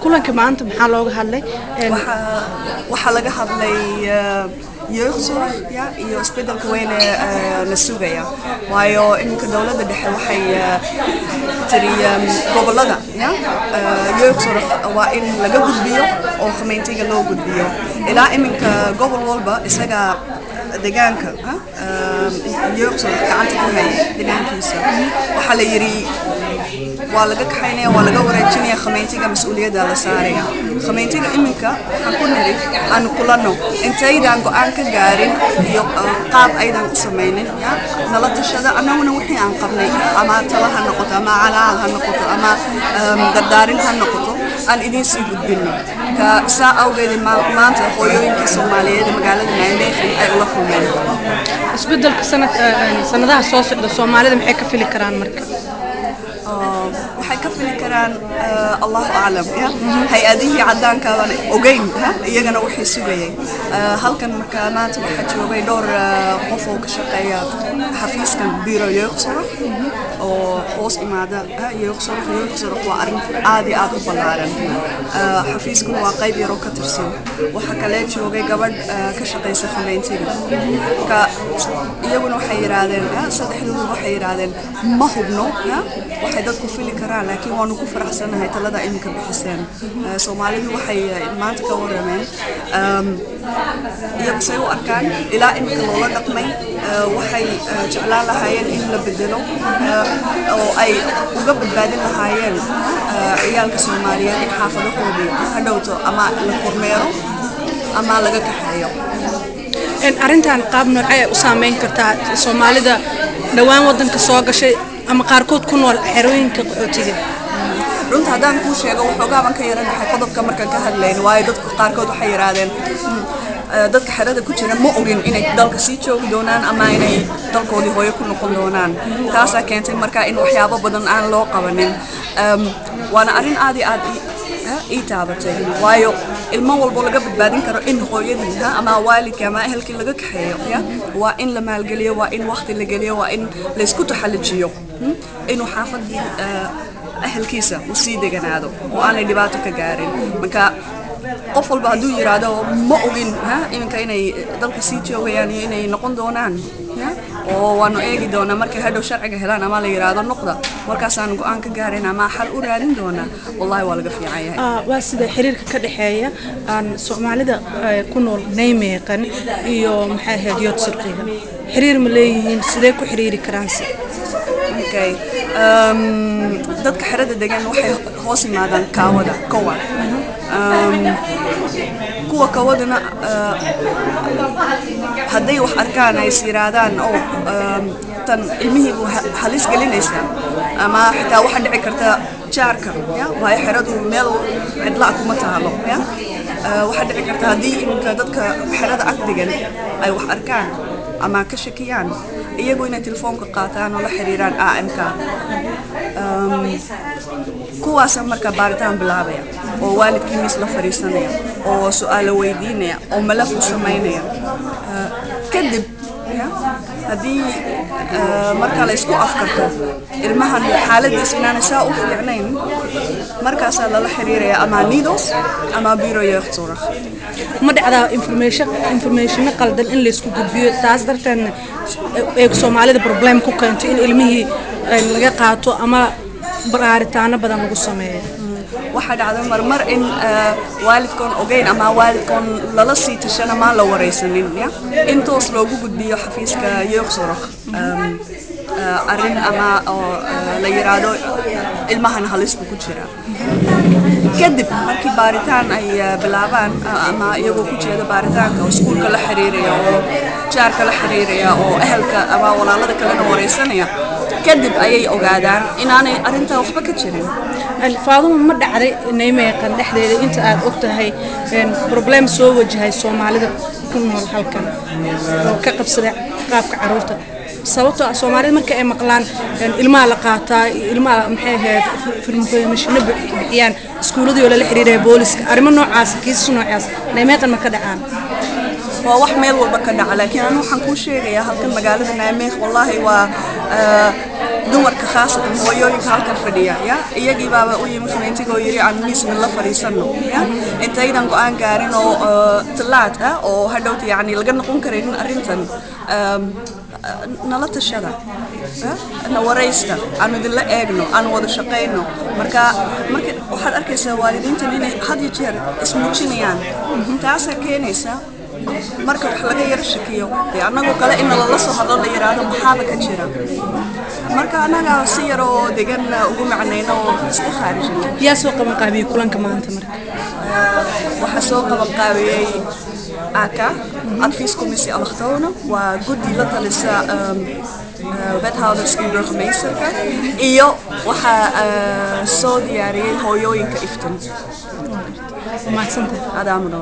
kulanka maanta maxaa looga hadlay waxa laga hadlay jeugdzorg iyo isbedelka weyn la sugaya waayo iminka dawladda dhexe waxay tiri gobolada jeugdzorg waa in laga gudbiyo oo xameentiga loo gudbiyo ilaa iminka gobol walba isaga deegaanka jeugdzorg gacanta ku haya deegaankiisa waxaa la yiri waa laga kaxaynaya waa laga wareejinaya xameentiga mas'uuliyadda la saaraya xameentiga iminka waxaan ku niri aan kulano intaydan go'aan ka gaarin iyo qaab aydan u samaynin nala tashada annaguna wixii aan qabnay ama talaha noqoto ama calaal ha noqoto ama dardaarin ha noqoto aan idin sii gudbino ka saa awgeed maanta hooyooyinka Soomaaliyeed magaalada Nairobi ay ula kulmeen isbedelka sanadaha soo socda Soomaalida maxay ka fili karaan marka waxay ka fili karaan Allahu a'lam hay-adihii cadaanka ogeyn iyagana waxay sugayeen halkan marka maanta waxa joogay dhowr qof oo ka shaqeeya xafiiskan biro jeugdzorg oo hoos imaada jeugdzorg waa arrin aad iyo aad u ballaaran xafiiskan waa qayb yar oo ka tirsan waxa kale joogay gabadh ka shaqeysa xameentiga ka iyaguna waxay yiraahdeen saddexdoodu waxay yiraahdeen ma hubno waxay dadku fili karaan laakiin waanu ku faraxsanahay talada iminka bixiseen Soomaalidu waxay maanta ka warameen iyagu say u arkaan ilaa iminka loola dhaqmay waxay jeclaan lahaayeen in la bedelo oo ay uga badbaadin lahaayeen ciyaalka Soomaaliyeed ee xaafadahoodii hadhowto ama la kormeero ama laga kaxeeyo arrintan qaab noocay u saameyn kartaa Soomaalida dhawaan wadanka soo gashay ama qaarkood ku nool xerooyinka qaxootiga runta hadaan ku sheego waxoogaa baan ka yaranahay qodobka markaan ka hadlayno waayo dadku qaarkood waxay yiraahdeen dadka xerada ku jira ma ogin inay dalka sii joogi doonaan ama inay dalkoodii hooyo ku noqon doonaan taas ayaa keentay marka in waxyaabo badan aan loo qabanin waana arrin aad iyo aad ii taabatay waayo ilmo walba laga badbaadin karo in hooyadii ama waalidka ama ehelkii laga kaxeeyo waa in la maalgeliyo waa in waqti la geliyo waa in la isku taxallujiyo inuu xaafadii ehelkiisa u sii deganaado oo aanay dhibaato ka gaarin marka qof walba hadduu yiraahdo ma ogin iminka inay dalka sii joogayaan iyo inay noqon doonaan oo waanu eegi doonaa markay hadhow sharciga helaan ama la yiraahdo noqda markaasaan go'aan ka gaarin ama xal u raadin doonaa wallahi waa laga fiican yahay waa sida xiriirka ka dhaxeeya Soomaalida ku nool Naimeeqan iyo maxay ahayd jeugdzorg xiriir ma leeyihiin sidee ku xiriiri karaan okay dadka xerada degan waxay hoos yimaadaan kaawada kowa kuwa kawadana hadday wax arkaan ay yiraahdaan oo tan ilmihii halis gelinaysa ama xitaa waxa dhici karta jaarka waa xeradu meel cidla kuma taalo waxa dhici karta haddii inta dadka xerada ag degan ay wax arkaan ama ka shakiyaan iyagu inay telefoonka qaataan oo la xiriiraan AMK kuwaas marka baaritaan bilaabaya oo waalidkii mis la fariisanaya oo su'aalo weydiinaya oo malaf u sameynaya kadib haddii marka la isku afkarto ilmahan xaaladiisa inaan saa u fiicnayn markaas la xiriiraya ama NIDOS ama biro jeugdzorg ma dhacdaa information qaldan in la isku gudbiyo taas darteed ee Soomaalida problem ku keento in ilmihii laga qaato ama baaritaano badan lagu sameeyo waxa dhacday marmar in waalidkoon ogeyn ama waalidkoon lala sii tashan ama la wareysanin intoos loogu gudbiyo xafiiska jeugdzorg arrin ama la yiraahdo ilmahan halis ku jira kadib markii baaritaan ay bilaabaan ama iyagoo ku jeeda baaritaanka oo iskuulka la xiriiraya oo jaarka la xiriiraya oo ehelka ama walaalada kalena wareysanaya kadib ayay ogaadaan inaanay arrinta waxba ka jirin Faadumo ma dhacday Naimeeqan dhexdeeda inta aad ogtahay problem soo wajahay Soomaalida ku nool halkan oo ka qabsada qaabka carruurta sababtoo ah Soomaalida marka ay maqlaan ilmaha la qaataa ilmaha maxay ahayd information bixiyaan iskuuladii oo la xiriiray booliska arrimo noocaas kiisas noocaas Naimeeqan ma ka dhacaan waa wax meel walba ka dhaca laakiin aan waxaan ku sheegayaa halkan magaalada Naimeeq wallahi waa dumarka khaasatan hooyooyinka halkan fadhiya ya iyagii baaba u yimid fanaantigoo yiri aan miisna la fadhiisano ya intaydan go'aan gaarin oo talaad ah oo hadhowta yani laga noqon karin arrintan nala tashada na waraysta aan idin la eegno aan wada shaqeyno marka waxaad arkaysaa waalidiintan inay had iyo jeer ismuujinayaan taasay keenaysaa marka wax laga yar shakiyo anagoo kale in la soo hadlo la yiraahdo maxaaba ka jira marka anaga si yar oo degan ugu macnayno iska khaarijin yaa soo qaban qaabiyay kulanka maanta marka waxa soo qaban qaabiyay aka adviescommissie allochtone waa guddi la talisa wethouderskii burgemeesterka iyo waxa soo diyaariyay hooyooyinka iftin maadsanta adaamno